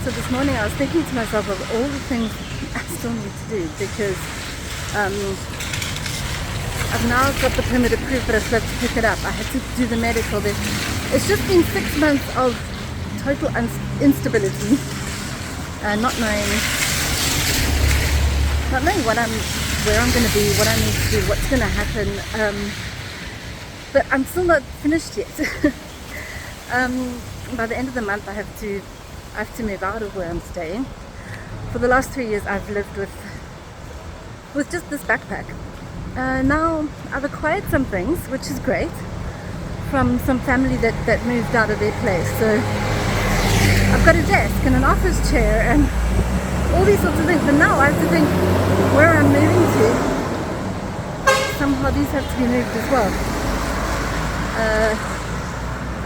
So this morning I was thinking to myself of all the things I still need to do, because I've now got the permit approved, but I still have to pick it up. I had to do the medical. It's just been 6 months of total instability, not knowing where I'm going to be, what I need to do, what's going to happen. But I'm still not finished yet. By the end of the month, I have to move out of where I'm staying. For the last 3 years, I've lived with just this backpack. Now I've acquired some things, which is great, from some family that moved out of their place. So I've got a desk and an office chair and all these sorts of things. But now I have to think where I'm moving to. Somehow these have to be moved as well.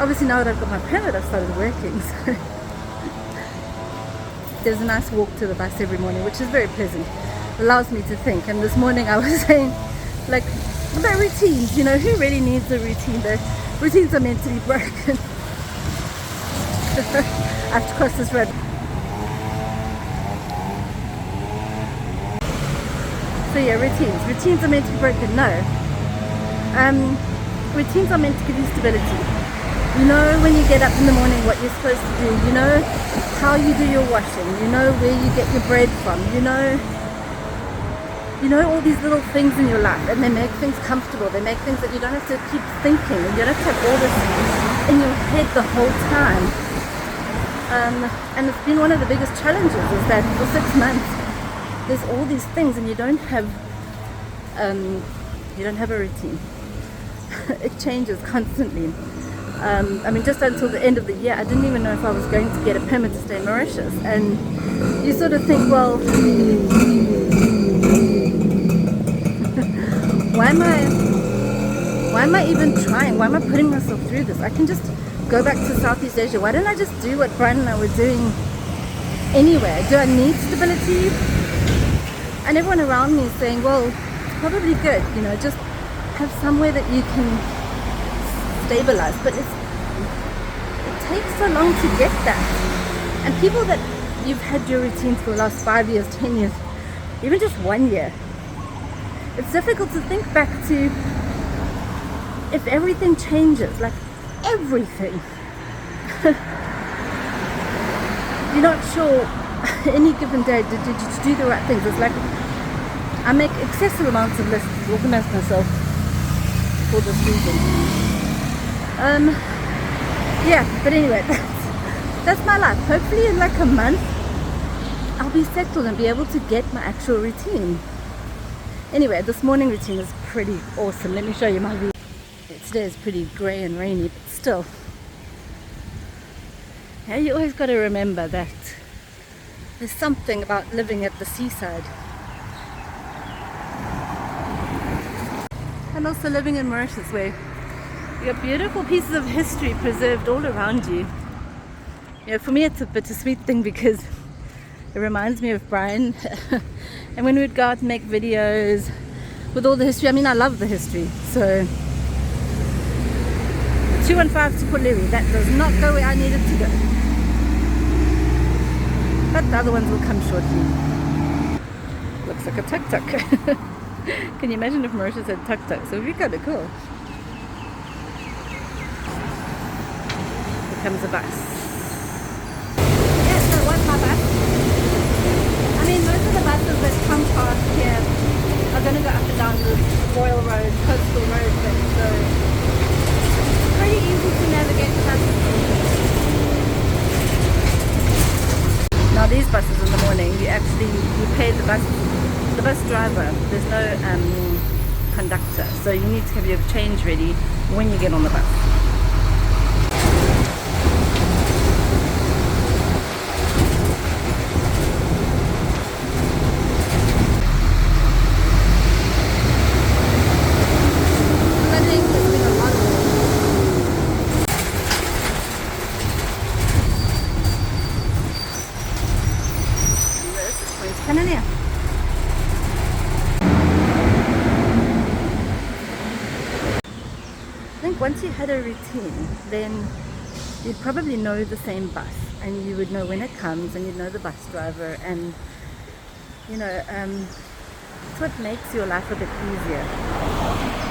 Obviously now that I've got my permit, I've started working. So there's a nice walk to the bus every morning, which is very pleasant. Allows me to think. And this morning I was saying, like, about routines, you know, who really needs a routine? The routines are meant to be broken. I have to cross this road. So yeah, routines are meant to be broken. No, routines are meant to give you stability. You know when you get up in the morning what you're supposed to do. You know how you do your washing. You know where you get your bread from. You know all these little things in your life, and they make things comfortable. They make things that you don't have to keep thinking, and you don't have to have all this in your head the whole time. And it's been one of the biggest challenges, is that for 6 months there's all these things, and you don't have a routine. It changes constantly. I mean, just until the end of the year, I didn't even know if I was going to get a permit to stay in Mauritius. And you sort of think, well, why am I even trying? Why am I putting myself through this? I can just go back to Southeast Asia. Why don't I just do what Brian and I were doing anyway? Do I need stability? And everyone around me is saying, well, it's probably good, you know, just have somewhere that you can stabilize. But it takes so long to get that. And people that you've had your routines for the last 5 years, 10 years, even just 1 year, it's difficult to think back to if everything changes, like everything. You're not sure any given day did you do the right things. It's like I make excessive amounts of lists to organize myself for this reason. Yeah, but anyway, that's my life. Hopefully in like a month I'll be settled and be able to get my actual routine. Anyway, this morning routine is pretty awesome. Let me show you my view. Today is pretty grey and rainy, but still. Yeah, you always got to remember that there's something about living at the seaside. And also living in Mauritius, where you have beautiful pieces of history preserved all around you. You know, for me it's a bittersweet thing because it reminds me of Brian. And when we'd go out and make videos with all the history, I mean, I love the history. So 215 to Pereybere, that does not go where I need it to go. But the other ones will come shortly. Looks like a tuk-tuk. Can you imagine if Mauritius had tuk-tuks? It would be kind of cool. Here comes a bus. Yes, that was my bus. I mean, most of the buses that come past here are going to go up and down the Royal Road, Coastal Road thing, so it's pretty easy to navigate the buses. Now these buses in the morning, you pay the bus driver. There's no conductor, so you need to have your change ready when you get on the bus. Once you had a routine, then you'd probably know the same bus. and you would know when it comes, and you'd know the bus driver, and you know, it's what makes your life a bit easier.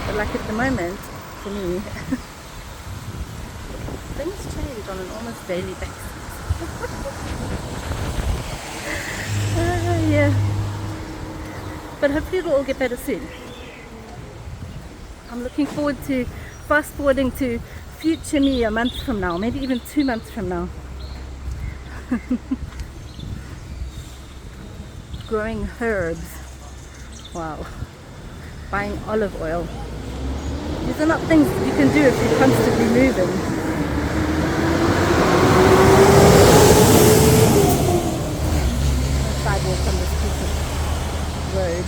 But like at the moment, for me, things change on an almost daily basis. Yeah, but hopefully it'll all get better soon. I'm looking forward to fast forwarding to future me a month from now, maybe even 2 months from now. Growing herbs. Wow. Buying olive oil. These are not things you can do if you're constantly moving. Sidewalk on this piece of road.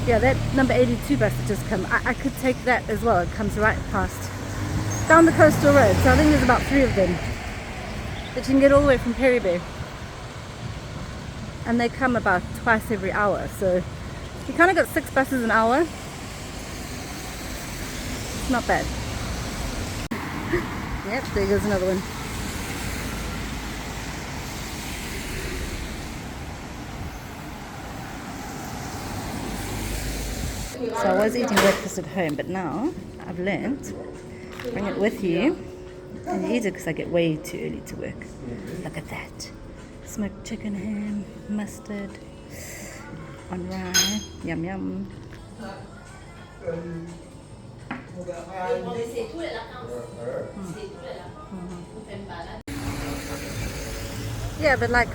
Yeah, that number 82 bus that just come, I could take that as well. It comes right past down the coastal road. So I think there's about 3 of them that you can get all the way from Pereybere. And they come about twice every hour. So you kind of got 6 buses an hour. It's not bad. Yep, there goes another one. So I was eating breakfast at home, but now I've learnt, bring it with you and you eat it because I get way too early to work. Look at that. Smoked chicken, ham, mustard, on rye, yum yum. Yeah, but like,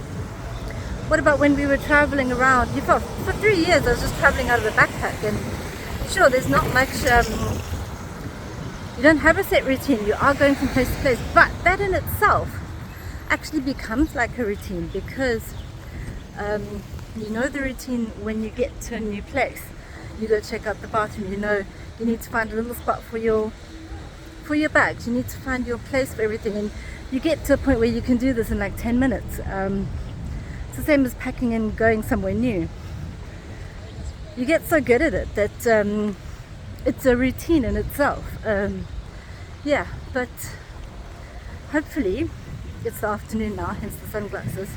what about when we were traveling around? For 3 years I was just traveling out of a backpack, and sure, there's not much, you don't have a set routine, you are going from place to place, but that in itself actually becomes like a routine, because you know the routine when you get to a new place. You go check out the bathroom, you know you need to find a little spot for your bags, you need to find your place for everything, and you get to a point where you can do this in like 10 minutes. It's the same as packing and going somewhere new. You get so good at it that it's a routine in itself. Yeah, but hopefully it's the afternoon now, hence the sunglasses.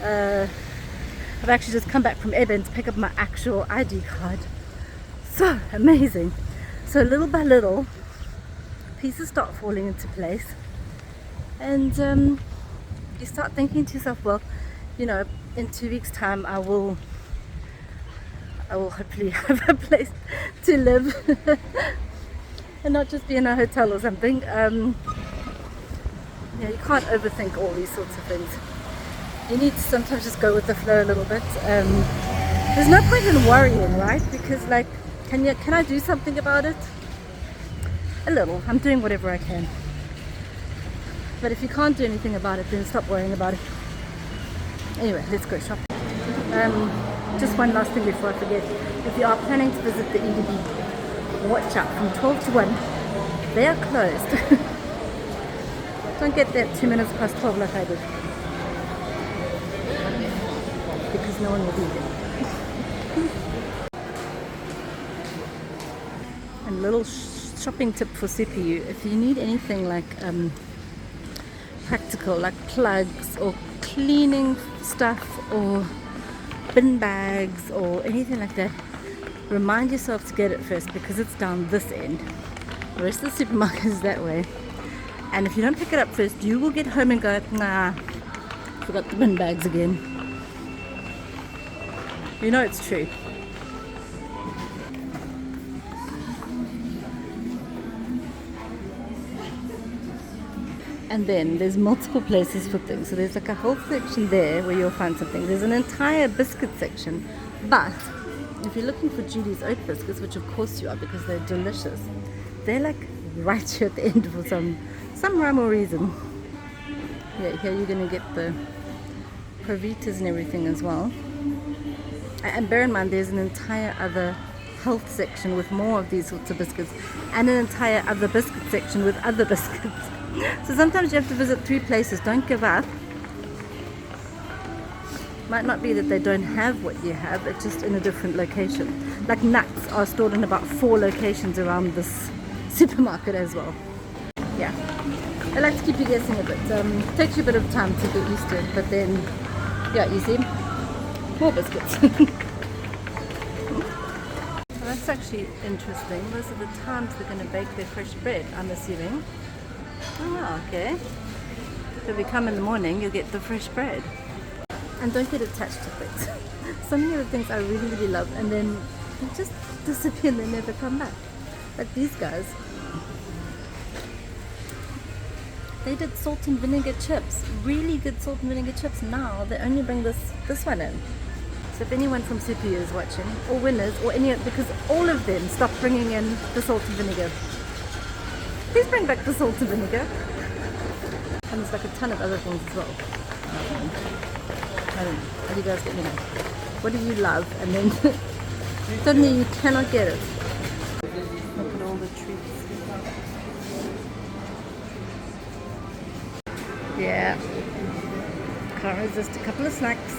I've actually just come back from Ebene to pick up my actual ID card. So amazing. So little by little, pieces start falling into place, and you start thinking to yourself, well, you know, in 2 weeks' time I will hopefully have a place to live and not just be in a hotel or something. Yeah, you can't overthink all these sorts of things. You need to sometimes just go with the flow a little bit. There's no point in worrying, right? Because like, can I do something about it? A little. I'm doing whatever I can. But if you can't do anything about it, then stop worrying about it. Anyway, let's go shopping. Just one last thing before I forget. If you are planning to visit the EDB, watch out, from 12 to 1, they are closed. Don't get there 2 minutes past 12 like I did, because no one will be there. And little shopping tip for CPU: if you need anything like practical, like plugs or cleaning stuff or bin bags or anything like that, remind yourself to get it first, because it's down this end. The rest of the supermarket is that way, and if you don't pick it up first, you will get home and go, nah, forgot the bin bags again. You know it's true. And then there's multiple places for things. So there's like a whole section there where you'll find something. There's an entire biscuit section. But if you're looking for Julie's oat biscuits, which of course you are because they're delicious, they're like right here at the end for some rhyme or reason. Yeah, here you're going to get the Provitas and everything as well. And bear in mind, there's an entire other health section with more of these sorts of biscuits, and an entire other biscuit section with other biscuits. So sometimes you have to visit 3 places. Don't give up. Might not be that they don't have what you have, it's just in a different location. Like nuts are stored in about 4 locations around this supermarket as well. Yeah. I like to keep you guessing a bit. Takes you a bit of time to get used to it, but then, yeah, you see, more biscuits. That's actually interesting. Those are the times they're going to bake their fresh bread, I'm assuming. Oh, okay. So if you come in the morning, you'll get the fresh bread. And don't get attached to things. So many of the things I really, really love, and then they just disappear and they never come back. Like these guys. They did salt and vinegar chips. Really good salt and vinegar chips. Now they only bring this one in. So if anyone from Super U is watching, or winners, or any, because all of them stopped bringing in the salt and vinegar. Please bring back the salt and vinegar. And there's like a ton of other things as well. I don't know. How do you guys get me now? What do you love? And then suddenly you cannot get it. Look at all the treats. Yeah. Can't resist a couple of snacks.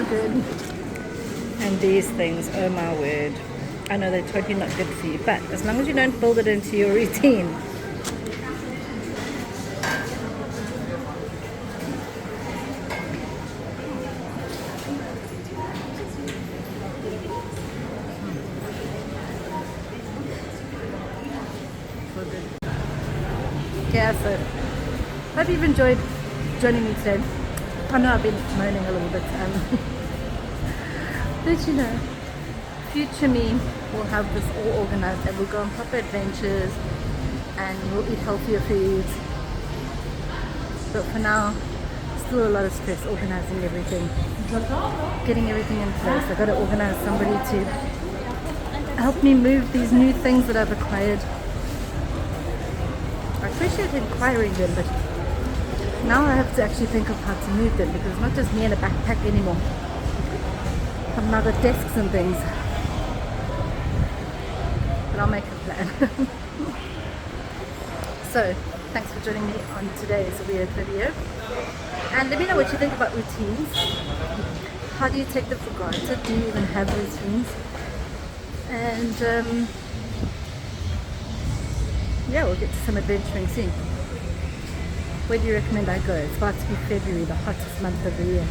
Good. And these things, oh my word, I know they're totally not good for you, but as long as you don't build it into your routine. So good. Yeah, so hope you've enjoyed joining me today. I know I've been moaning a little bit, but you know, future me will have this all organized and we'll go on proper adventures and we'll eat healthier foods. But for now, still a lot of stress organizing everything, getting everything in place. I've got to organize somebody to help me move these new things that I've acquired. I appreciate acquiring them, but now I have to actually think of how to move them, because it's not just me and a backpack anymore. I've now got desks and things. But I'll make a plan. So, thanks for joining me on today's weird video. And let me know what you think about routines. How do you take them for granted? Do you even have routines? And yeah, we'll get to some adventuring soon. Where do you recommend I go? It's about to be February, the hottest month of the year.